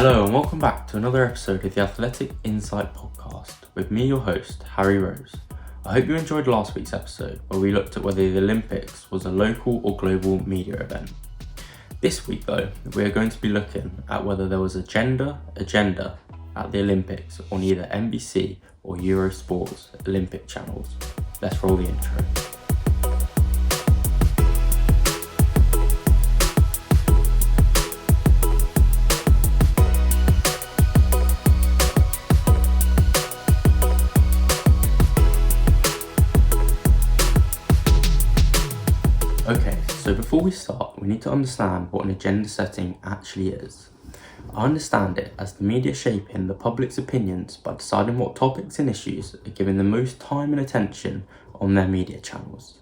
Hello and welcome back to another episode of the Athletic Insight Podcast with me, your host, Harry Rose. I hope you enjoyed last week's episode where we looked at whether the Olympics was a local or global media event. This week though, we are going to be looking at whether there was a gender agenda at the Olympics on either NBC or Eurosport's Olympic channels. Let's roll the intro. Okay, so before we start, we need to understand what an agenda setting actually is. I understand it as the media shaping the public's opinions by deciding what topics and issues are given the most time and attention on their media channels.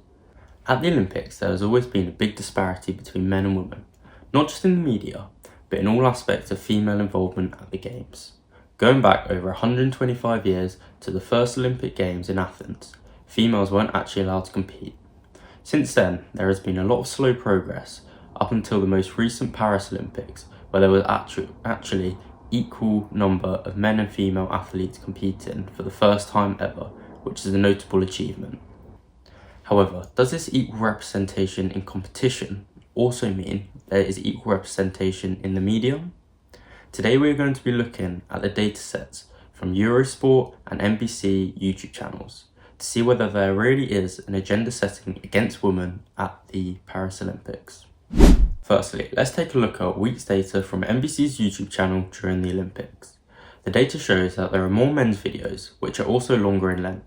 At the Olympics, there has always been a big disparity between men and women, not just in the media, but in all aspects of female involvement at the Games. Going back over 125 years to the first Olympic Games in Athens, females weren't actually allowed to compete. Since then, there has been a lot of slow progress up until the most recent Paris Olympics, where there was actually equal number of men and female athletes competing for the first time ever, which is a notable achievement. However, does this equal representation in competition also mean there is equal representation in the media? Today we are going to be looking at the datasets from Eurosport and NBC YouTube channels to see whether there really is an agenda setting against women at the Paris Olympics. Firstly, let's take a look at week's data from NBC's YouTube channel during the Olympics. The data shows that there are more men's videos, which are also longer in length.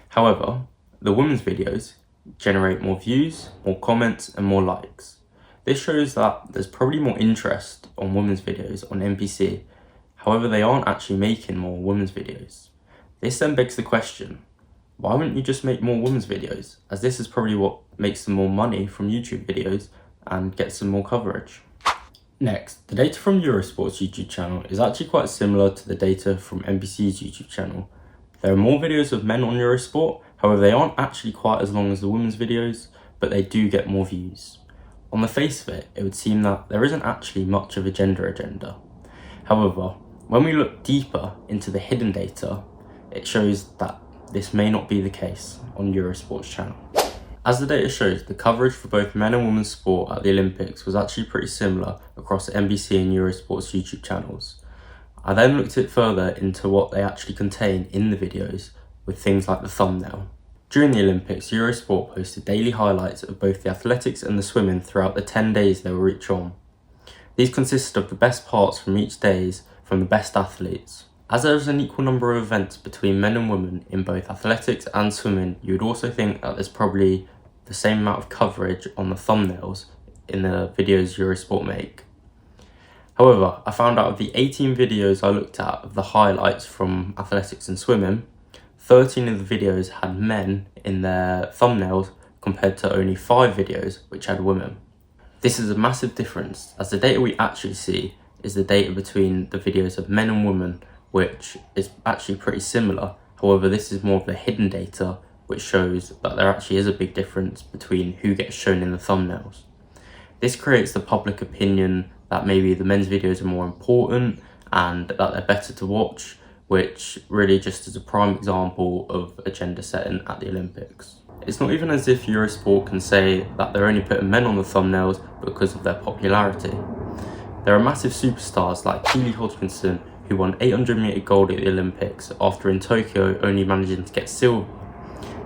However, the women's videos generate more views, more comments, and more likes. This shows that there's probably more interest on women's videos on NBC. However, they aren't actually making more women's videos. This then begs the question, why wouldn't you just make more women's videos, as this is probably what makes them more money from YouTube videos and gets them more coverage. Next, the data from Eurosport's YouTube channel is actually quite similar to the data from NBC's YouTube channel. There are more videos of men on Eurosport, however they aren't actually quite as long as the women's videos, but they do get more views. On the face of it, it would seem that there isn't actually much of a gender agenda. However, when we look deeper into the hidden data, it shows that this may not be the case on Eurosport's channel. As the data shows, the coverage for both men and women's sport at the Olympics was actually pretty similar across NBC and Eurosport's YouTube channels. I then looked it further into what they actually contain in the videos with things like the thumbnail. During the Olympics, Eurosport posted daily highlights of both the athletics and the swimming throughout the 10 days they were each on. These consisted of the best parts from each day from the best athletes. As there is an equal number of events between men and women in both athletics and swimming, you would also think that there's probably the same amount of coverage on the thumbnails in the videos Eurosport make. However, I found out of the 18 videos I looked at of the highlights from athletics and swimming, 13 of the videos had men in their thumbnails compared to only 5 videos which had women. This is a massive difference, as the data we actually see is the data between the videos of men and women, which is actually pretty similar. However, this is more of the hidden data, which shows that there actually is a big difference between who gets shown in the thumbnails. This creates the public opinion that maybe the men's videos are more important and that they're better to watch, which really just is a prime example of agenda setting at the Olympics. It's not even as if Eurosport can say that they're only putting men on the thumbnails because of their popularity. There are massive superstars like Keely Hodgkinson, who won 800 metre gold at the Olympics after in Tokyo only managing to get silver,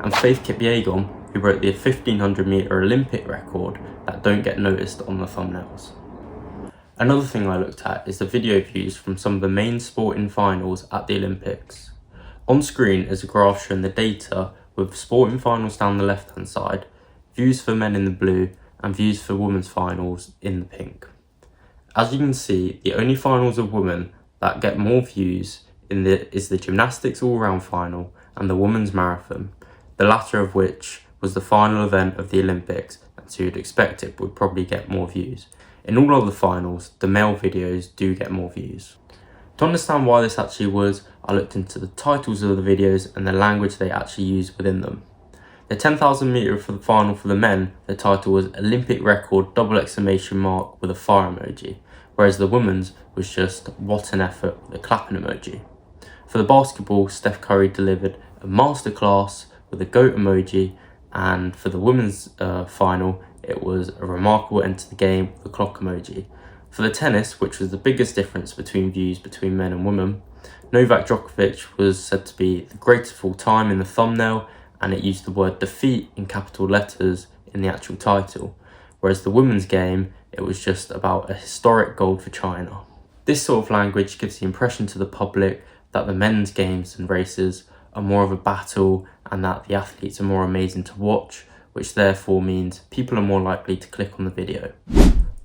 and Faith Kipyegon, who broke the 1500 metre Olympic record, that don't get noticed on the thumbnails. Another thing I looked at is the video views from some of the main sporting finals at the Olympics. On screen is a graph showing the data with sporting finals down the left hand side, views for men in the blue, and views for women's finals in the pink. As you can see, the only finals of women that get more views is the gymnastics all-round final and the women's marathon, the latter of which was the final event of the Olympics, and so you'd expect it would probably get more views. In all other finals, the male videos do get more views. To understand why this actually was, I looked into the titles of the videos and the language they actually use within them. The 10,000 metre for the final for the men, the title was Olympic record ! With a fire emoji, whereas the women's was just what an effort with a clapping emoji. For the basketball, Steph Curry delivered a masterclass with a GOAT emoji, and for the women's final, it was a remarkable end to the game with a clock emoji. For the tennis, which was the biggest difference between views between men and women, Novak Djokovic was said to be the greatest of all time in the thumbnail, and it used the word defeat in capital letters in the actual title, whereas the women's game, it was just about a historic gold for China. This sort of language gives the impression to the public that the men's games and races are more of a battle and that the athletes are more amazing to watch, which therefore means people are more likely to click on the video.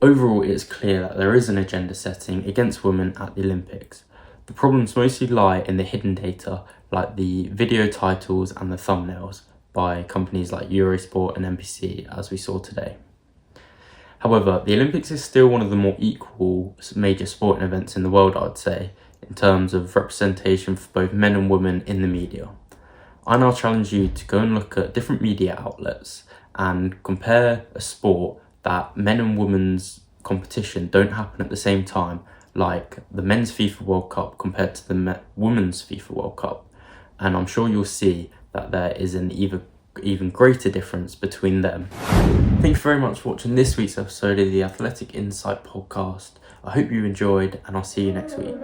Overall, it is clear that there is an agenda setting against women at the Olympics. The problems mostly lie in the hidden data, like the video titles and the thumbnails by companies like Eurosport and NBC, as we saw today. However, the Olympics is still one of the more equal major sporting events in the world, I'd say, in terms of representation for both men and women in the media. I now challenge you to go and look at different media outlets and compare a sport that men and women's competition don't happen at the same time, like the men's FIFA World Cup compared to the women's FIFA World Cup. And I'm sure you'll see that there is an even greater difference between them. Thank you very much for watching this week's episode of the Athletic Insight podcast. I hope you enjoyed, and I'll see you next week.